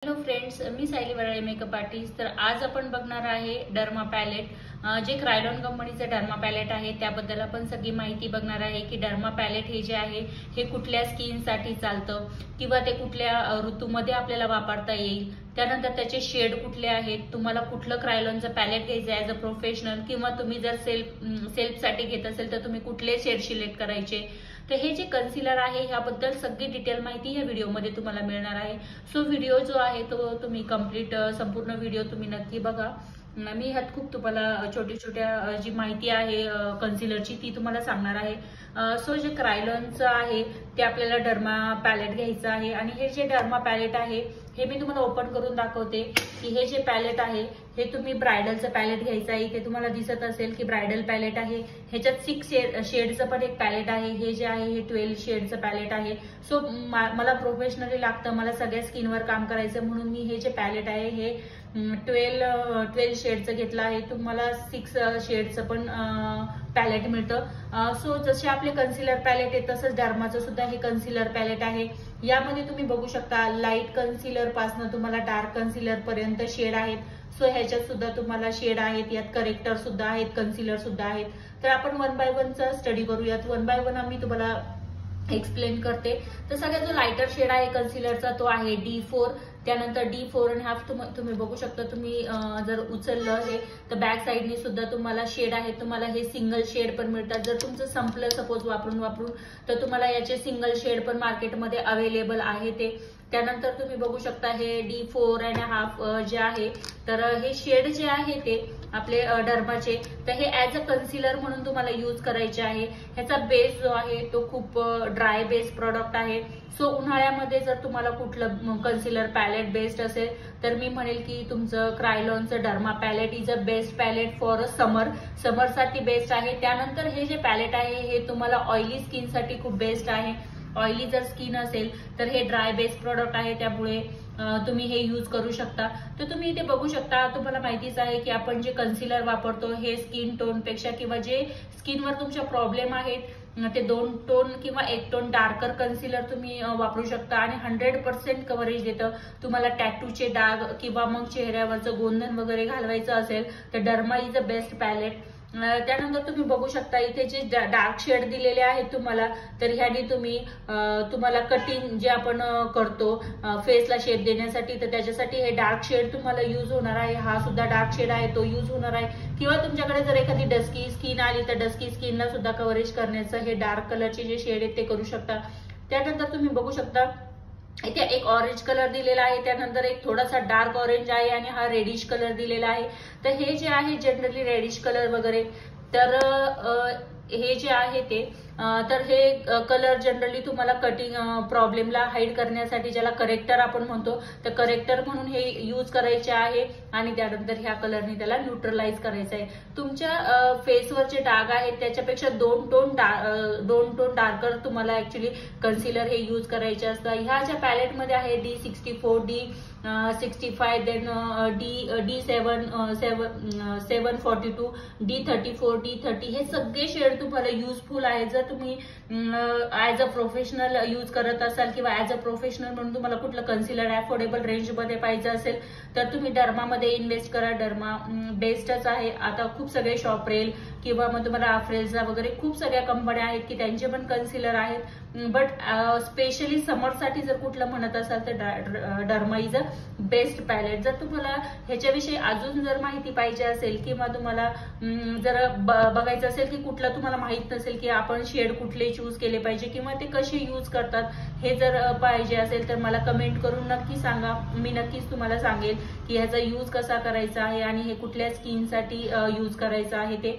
Hello friends, मी सायली वराळे makeup artist. तर आज आपण बघणार आहे डर्मा पॅलेट, जे क्रायलॉन कंपनीचे डर्मा पॅलेट आहे त्याबद्दल आपण सगळी माहिती बघणार आहे की डर्मा पॅलेट हे जे आहे हे कुठल्या स्किनसाठी चालतं किंवा ते कुठल्या ऋतूमध्ये आपल्याला वापरता येईल, त्यानंतर त्याचे शेड कुठले आहेत, तुम्हाला कुठलं क्रायलॉनचं पॅलेट घ्यायचं ॲज अ प्रोफेशनल किंवा तुम्ही जर सेल्फसाठी घेत असेल तर तुम्ही कुठले शेड सिलेक्ट करायचे। तर हे जे कन्सिलर आहे ह्याबद्दल सगळी डिटेल माहिती या व्हिडिओमध्ये तुम्हाला मिळणार आहे। सो व्हिडिओ जो आहे तो तुम्ही कंप्लीट संपूर्ण व्हिडिओ तुम्ही नक्की बघा। मी ह्यात खूप तुम्हाला छोट्या जी माहिती आहे कन्सिलरची ती तुम्हाला सांगणार आहे। सो जे क्रायलॉनचं आहे ते आपल्याला डर्मा पॅलेट घ्यायचं आहे आणि हे जे डर्मा पॅलेट आहे हे मी तुम्हाला ओपन करून दाखवते की हे जे पॅलेट आहे हे तुम्ही ब्रायडलचं पॅलेट घ्यायचं आहे। ते तुम्हाला दिसत असेल की ब्रायडल पॅलेट आहे, ह्याच्यात 6 शेडचं पण एक पॅलेट आहे। हे जे आहे हे 12 शेडचं पॅलेट आहे। सो मला प्रोफेशनली लागतं, मला सगळ्या स्किनवर काम करायचं म्हणून मी हे जे पॅलेट आहे हे 12 शेडचं घेतलं आहे। तुम्हाला 6 शेडचं पण पॅलेट मिळतं। सो जसे आपले कन्सिलर पॅलेट आहे तसंच डर्माचं सुद्धा हे कन्सिलर पॅलेट आहे। यामध्ये तुम्ही बघू शकता लाईट कन्सिलर पासून तुम्हाला डार्क कन्सिलर पर्यंत शेड आहेत। सो ह्याच्यात सुद्धा तुम्हाला शेड आहेत, यात करेक्टर सुद्धा आहेत, कन्सिलर सुद्धा आहेत। तर आपण 1 बाय 1 चा स्टडी करूयात। 1 बाय 1 आम्ही तुम्हाला एक्सप्लेन करते। तर सगळ्यात जो लाइटर शेड आहे कन्सिलरचा तो आहे D4, त्यानंतर D4.5 तुम्ही बघू शकता। तुम्ही जर उचललं हे तर बॅक साईडनी सुद्धा तुम्हाला शेड आहे, तुम्हाला हे सिंगल शेड पण मिळतात। जर तुमचं संपलं सपोज वापरून तर तुम्हाला याचे सिंगल शेड पण मार्केटमध्ये अवेलेबल आहे ते। त्यानंतर तुम्ही बघू शकता हे D4.5 जे आहे तर हे शेड जे आहे ते आपले डर्माचे, तर हे ॲज अ कन्सिलर म्हणून तुम्हाला यूज करायचे आहे। ह्याचा बेस जो आहे तो खूप ड्राय बेस प्रॉडक्ट आहे। सो उन्हाळ्यामध्ये जर तुम्हाला कुठलं कन्सिलर पॅलेट बेस्ट असेल तर मी म्हणेल की तुमचं क्रायलॉनचं derma palette is a best palette for समरसाठी बेस्ट आहे। त्यानंतर हे जे पॅलेट आहे हे तुम्हाला ऑइली स्किनसाठी खूप बेस्ट आहे। ऑइली जर स्किन असेल तर हे ड्राय बेस प्रोडक्ट आहे, त्यामुळे तुम्ही हे यूज करू शकता। तर तुम्ही इथे बघू शकता, तुम्हाला माहितीच आहे की आपण जे कन्सिलर वापरतो हे स्किन टोन पेक्षा किंवा जे स्किनवर तुमच्या प्रॉब्लेम आहेत ते 2 टोन किंवा 1 टोन डार्कर कन्सिलर तुम्ही वापरू शकता आणि 100% कव्हरेज देतं। तुम्हाला टॅटूचे डाग किंवा मग चेहऱ्यावरचं गोंधन वगैरे घालवायचं असेल तर Derma is a best palette. त्यानंतर तुम्ही बघू शकता इथे जे डार्क शेड दिलेले आहेत तुम्हाला, तर ह्याने तुम्हाला कटिंग जे आपण करतो फेसला शेप देण्यासाठी तर त्याच्यासाठी हे डार्क शेड तुम्हाला यूज होणार आहे। हा सुद्धा डार्क शेड आहे तो यूज होणार आहे। किंवा तुमच्याकडे जर एखादी डस्की स्किन आली तर डस्की स्किनला सुद्धा कव्हरेज करण्याचं हे डार्क कलरचे जे शेड आहेत ते करू शकता। त्यानंतर तुम्ही बघू शकता इथे एक ऑरेंज कलर दिलेला आहे, त्यानंतर एक थोडासा डार्क ऑरेंज आहे आणि हा रेडिश कलर दिलेला आहे। तर हे जे आहे जनरली रेडिश कलर वगैरे, तर हे जे आहे ते तर हे कलर जनरली तुम्हाला कटिंग प्रॉब्लेमला हाईड करण्यासाठी, ज्याला करेक्टर आपण म्हणतो, तर करेक्टर म्हणून हे यूज करायचे आहे आणि त्यानंतर ह्या कलरने त्याला न्यूट्रलाइज करायचं आहे। तुमच्या फेसवर जे डाग आहेत त्याच्यापेक्षा 2 टोन डार्कर तुम्हाला ऍक्च्युली कन्सिलर हे यूज करायचे असतं। ह्या ज्या पॅलेटमध्ये आहे D64, D65, then D742, D34, D30 हे सगळे शेड तुम्हाला युजफुल आहे। जर तुम्ही ॲज अ प्रोफेशनल यूज करत असाल किंवा ॲज अ प्रोफेशनल म्हणून तुम्हाला कुठलं कन्सिलर अफोर्डेबल रेंजमध्ये पाहिजे असेल तर तुम्ही डर्मामध्ये इन्व्हेस्ट करा। डर्मा बेस्टच आहे। आता खूप सगळे शॉपरेल किंवा मग तुम्हाला अफ्रेल्झा वगैरे खूप सगळ्या कंपन्या आहेत की त्यांचे पण कन्सिलर आहेत, बट स्पेशली समरसाठी जर कुठलं म्हणत असाल तर Derma is a best palette. जर तुम्हाला ह्याच्याविषयी अजून जर माहिती पाहिजे असेल किंवा तुम्हाला जर बघायचं असेल की कुठलं तुम्हाला माहित नसेल की आपण शेड कुठले चूज केले पाहिजे किंवा ते कसे यूज करतात हे जर पाहिजे असेल तर मला कमेंट करून नक्की सांगा। मी नक्कीच तुम्हाला सांगेल की ह्याचा यूज कसा करायचा आहे आणि हे कुठल्या स्किनसाठी यूज करायचं आहे ते।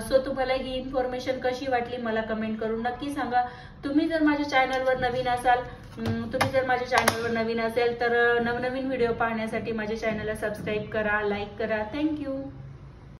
सो तुम्हाला ही इन्फॉर्मेशन कशी वाटली मला कमेंट करून नक्की सांगा। तुम्ही जर माझ्या चॅनलवर नवीन असेल तर नवनवीन व्हिडिओ पाहण्यासाठी माझ्या चॅनलला सबस्क्राईब करा, लाईक करा। थँक्यू।